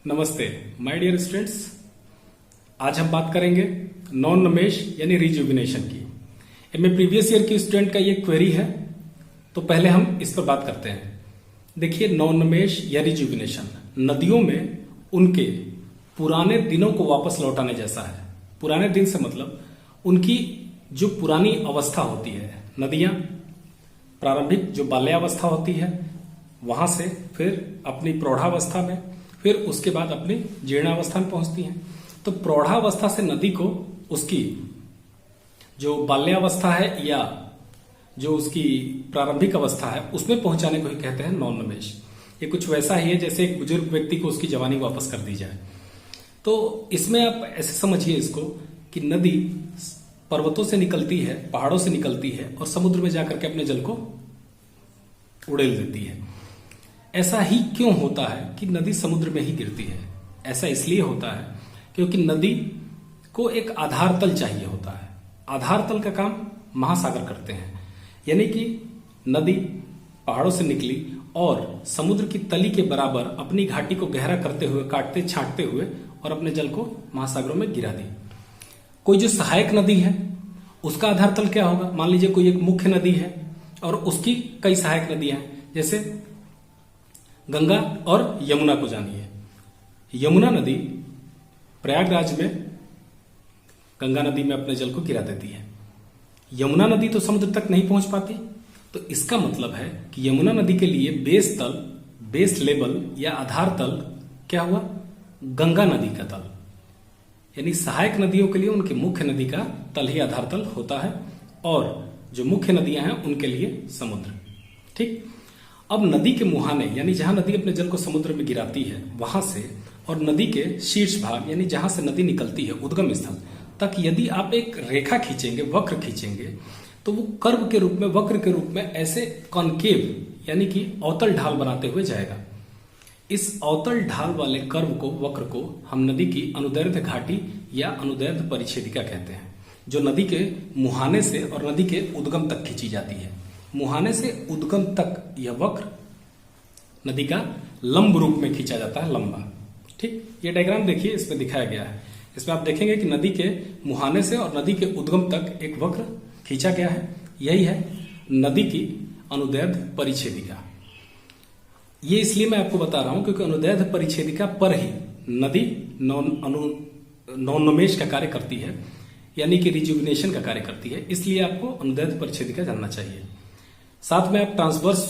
नमस्ते my dear students. आज हम बात करेंगे नॉन नमेश यानी रिजुविनेशन की। इनमें प्रीवियस ईयर की स्टूडेंट का ये क्वेरी है, तो पहले हम इस पर बात करते हैं। देखिए, नॉन नमेश या रिजुविनेशन नदियों में उनके पुराने दिनों को वापस लौटाने जैसा है। पुराने दिन से मतलब उनकी जो पुरानी अवस्था होती है। नदियां प्रारंभिक जो बाल्यावस्था होती है वहां से फिर अपनी प्रौढ़ावस्था में, फिर उसके बाद अपनी जीर्णावस्था में पहुंचती हैं। तो प्रौढ़ावस्था से नदी को उसकी जो बाल्यावस्था है या जो उसकी प्रारंभिक अवस्था है उसमें पहुंचाने को ही कहते हैं नॉन नमेश। ये कुछ वैसा ही है जैसे एक बुजुर्ग व्यक्ति को उसकी जवानी वापस कर दी जाए। तो इसमें आप ऐसे समझिए इसको कि नदी पर्वतों से निकलती है, पहाड़ों से निकलती है और समुद्र में जाकर के अपने जल को उड़ेल देती है। ऐसा ही क्यों होता है कि नदी समुद्र में ही गिरती है? ऐसा इसलिए होता है क्योंकि नदी को एक आधार तल चाहिए होता है। आधार तल का काम महासागर करते हैं। यानी कि नदी पहाड़ों से निकली और समुद्र की तली के बराबर अपनी घाटी को गहरा करते हुए, काटते छांटते हुए और अपने जल को महासागरों में गिरा दी। कोई जो सहायक नदी है उसका आधार तल क्या होगा? मान लीजिए कोई एक मुख्य नदी है और उसकी कई सहायक नदियां हैं, जैसे गंगा और यमुना को जानिए। यमुना नदी प्रयागराज में गंगा नदी में अपने जल को गिरा देती है। यमुना नदी तो समुद्र तक नहीं पहुंच पाती, तो इसका मतलब है कि यमुना नदी के लिए बेस लेवल या आधार तल क्या हुआ? गंगा नदी का तल। यानी सहायक नदियों के लिए उनकी मुख्य नदी का तल ही आधार तल होता है और जो मुख्य नदियां हैं उनके लिए समुद्र। ठीक। अब नदी के मुहाने यानी जहां नदी अपने जल को समुद्र में गिराती है वहां से और नदी के शीर्ष भाग यानी जहां से नदी निकलती है उद्गम स्थल तक यदि आप एक रेखा खींचेंगे, वक्र खींचेंगे, तो वो कर्व के रूप में, वक्र के रूप में ऐसे कॉनकेव यानी कि अवतल ढाल बनाते हुए जाएगा। इस अवतल ढाल वाले कर्व को, वक्र को हम नदी की अनुदैर्ध्य घाटी या अनुदैर्ध्य परिच्छेदिका कहते हैं, जो नदी के मुहाने से और नदी के उद्गम तक खींची जाती है। मुहाने से उद्गम तक यह वक्र नदी का लंब रूप में खींचा जाता है, लंबा। ठीक। ये डायग्राम देखिए, इसमें दिखाया गया है। इसमें आप देखेंगे कि नदी के मुहाने से और नदी के उद्गम तक एक वक्र खींचा गया है। यही है नदी की अनुदैर्ध्य परिच्छेदिका। ये इसलिए मैं आपको बता रहा हूं क्योंकि अनुदैर्ध्य परिच्छेदिका पर ही नदी नॉन नमेश का कार्य करती है, यानी कि रिजुविनेशन का कार्य करती है। इसलिए आपको अनुदैर्ध्य परिच्छेदिका जानना चाहिए। साथ में आप ट्रांसवर्स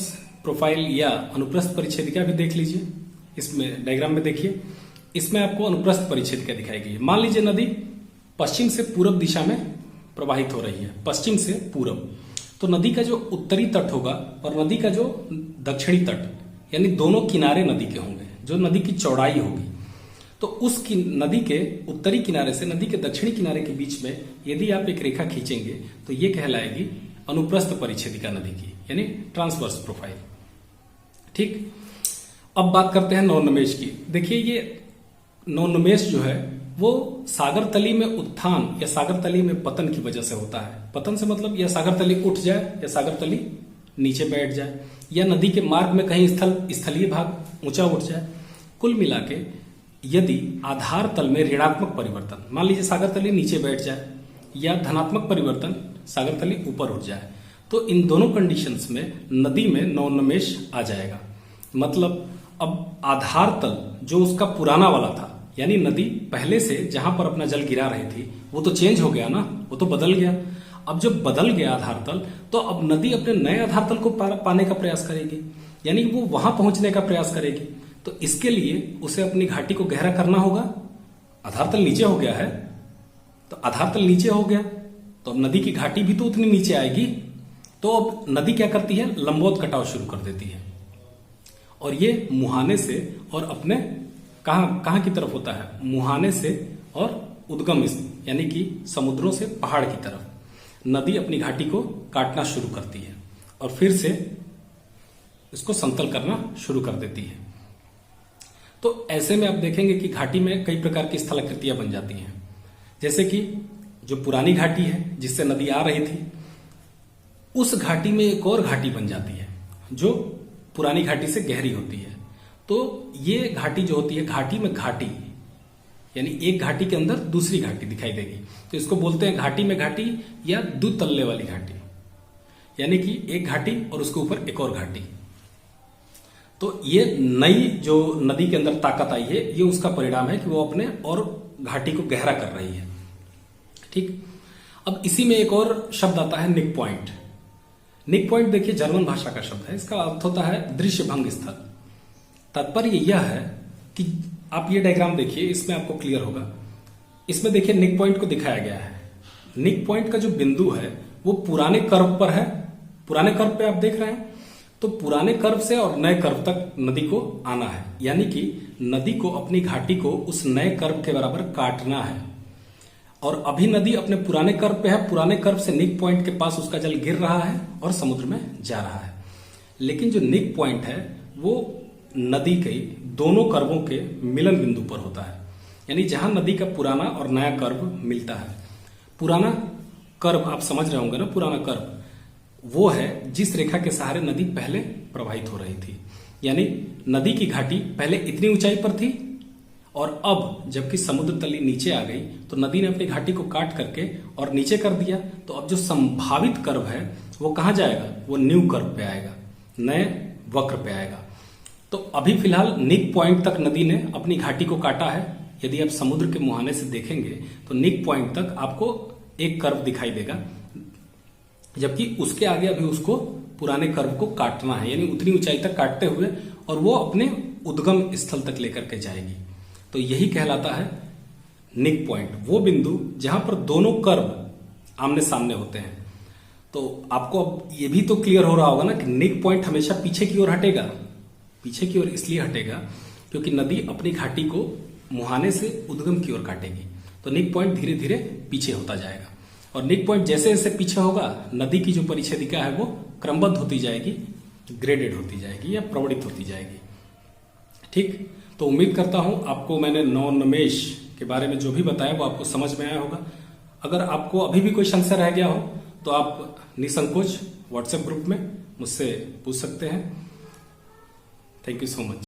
प्रोफाइल या अनुप्रस्थ परिच्छेदिका भी देख लीजिए। इसमें डायग्राम में देखिए, इसमें आपको अनुप्रस्थ परिच्छेदिका दिखाई गई है। मान लीजिए नदी पश्चिम से पूरब दिशा में प्रवाहित हो रही है, पश्चिम से पूरब। तो नदी का जो उत्तरी तट होगा और नदी का जो दक्षिणी तट, यानी दोनों किनारे नदी के होंगे, जो नदी की चौड़ाई होगी, तो उस नदी के उत्तरी किनारे से नदी के दक्षिणी किनारे के बीच में यदि आप एक रेखा खींचेंगे तो ये कहलाएगी अनुप्रस्थ परिच्छेदिका नदी की, यानी ट्रांसवर्स प्रोफाइल। ठीक। अब बात करते हैं नॉन नमेश की। देखिए, ये नॉन नमेश जो है वो सागर तली में उत्थान या सागर तली में पतन की वजह से होता है। पतन से मतलब या सागर तली उठ जाए या सागर तली नीचे बैठ जाए या नदी के मार्ग में कहीं स्थलीय भाग ऊंचा उठ जाए। कुल मिला के यदि आधार तल में ऋणात्मक परिवर्तन, मान लीजिए सागर तली नीचे बैठ जाए, या धनात्मक परिवर्तन सागर तली ऊपर उठ जाए, तो इन दोनों कंडीशंस में नदी में नॉन नमेश आ जाएगा। मतलब अब आधार तल जो उसका पुराना वाला था, यानी नदी पहले से जहां पर अपना जल गिरा रही थी वो तो चेंज हो गया ना, वो तो बदल गया। अब जब बदल गया आधार तल, तो अब नदी अपने नए आधार तल को पाने का प्रयास करेगी, यानी वो वहां पहुंचने का प्रयास करेगी। तो इसके लिए उसे अपनी घाटी को गहरा करना होगा। आधार तल नीचे हो गया है, तो आधार तल नीचे हो गया तो अब नदी की घाटी भी तो उतनी नीचे आएगी। तो अब नदी क्या करती है? लंबवत कटाव शुरू कर देती है और ये मुहाने से और अपने कहां की तरफ होता है? मुहाने से और उद्गम यानी कि समुद्रों से पहाड़ की तरफ नदी अपनी घाटी को काटना शुरू करती है और फिर से इसको समतल करना शुरू कर देती है। तो ऐसे में आप देखेंगे कि घाटी में कई प्रकार की स्थलाकृतियां बन जाती हैं। जैसे कि जो पुरानी घाटी है जिससे नदी आ रही थी, उस घाटी में एक और घाटी बन जाती है जो पुरानी घाटी से गहरी होती है। तो ये घाटी जो होती है, घाटी में घाटी, यानी एक घाटी के अंदर दूसरी घाटी दिखाई देगी, तो इसको बोलते हैं घाटी में घाटी या दुतल्ले वाली घाटी, यानी कि एक घाटी और उसके ऊपर एक और घाटी। तो ये नई जो नदी के अंदर ताकत आई है, ये उसका परिणाम है कि वो अपने और घाटी को गहरा कर रही है। ठीक, अब इसी में एक और शब्द आता है निक पॉइंट। निक पॉइंट देखिए जर्मन भाषा का शब्द है, इसका अर्थ होता है दृश्य भंग स्थल। तात्पर्य यह है कि आप ये डायग्राम देखिए, इसमें आपको क्लियर होगा। इसमें देखिए निक पॉइंट को दिखाया गया है। निक पॉइंट का जो बिंदु है वो पुराने कर्व पर है। पुराने कर्व पे आप देख रहे हैं, तो पुराने कर्व से और नए कर्व तक नदी को आना है, यानी कि नदी को अपनी घाटी को उस नए कर्व के बराबर काटना है। और अभी नदी अपने पुराने कर्व पे है, पुराने कर्व से निक पॉइंट के पास उसका जल गिर रहा है और समुद्र में जा रहा है। लेकिन जो निक पॉइंट है वो नदी के दोनों कर्वों के मिलन बिंदु पर होता है, यानी जहां नदी का पुराना और नया कर्व मिलता है। पुराना कर्व आप समझ रहे होंगे ना, पुराना कर्व वो है जिस रेखा के सहारे नदी पहले प्रवाहित हो रही थी, यानी नदी की घाटी पहले इतनी ऊंचाई पर थी और अब जबकि समुद्र तली नीचे आ गई तो नदी ने अपनी घाटी को काट करके और नीचे कर दिया। तो अब जो संभावित कर्व है वो कहां जाएगा, वो न्यू कर्व पे आएगा, नए वक्र पे आएगा। तो अभी फिलहाल निक पॉइंट तक नदी ने अपनी घाटी को काटा है। यदि आप समुद्र के मुहाने से देखेंगे तो निक पॉइंट तक आपको एक कर्व दिखाई देगा, जबकि उसके आगे अभी उसको पुराने कर्व को काटना है, यानी उतनी ऊंचाई तक काटते हुए, और वो अपने उद्गम स्थल तक लेकर के जाएगी। तो यही कहलाता है निक पॉइंट, वो बिंदु जहां पर दोनों कर्व आमने सामने होते हैं। तो आपको अब ये भी तो क्लियर हो रहा होगा ना कि निक पॉइंट हमेशा पीछे की ओर हटेगा। पीछे की ओर इसलिए हटेगा क्योंकि नदी अपनी घाटी को मुहाने से उद्गम की ओर काटेगी, तो निक पॉइंट धीरे धीरे पीछे होता जाएगा। और निक पॉइंट जैसे जैसे पीछे होगा, नदी की जो परिच्छेदिका है वो क्रमबद्ध होती जाएगी, ग्रेडेड होती जाएगी या प्रवणित होती जाएगी। ठीक, तो उम्मीद करता हूं आपको मैंने नवोन्मेष के बारे में जो भी बताया वो आपको समझ में आया होगा। अगर आपको अभी भी कोई संशय रह गया हो तो आप निसंकोच व्हाट्सएप ग्रुप में मुझसे पूछ सकते हैं। Thank you so much.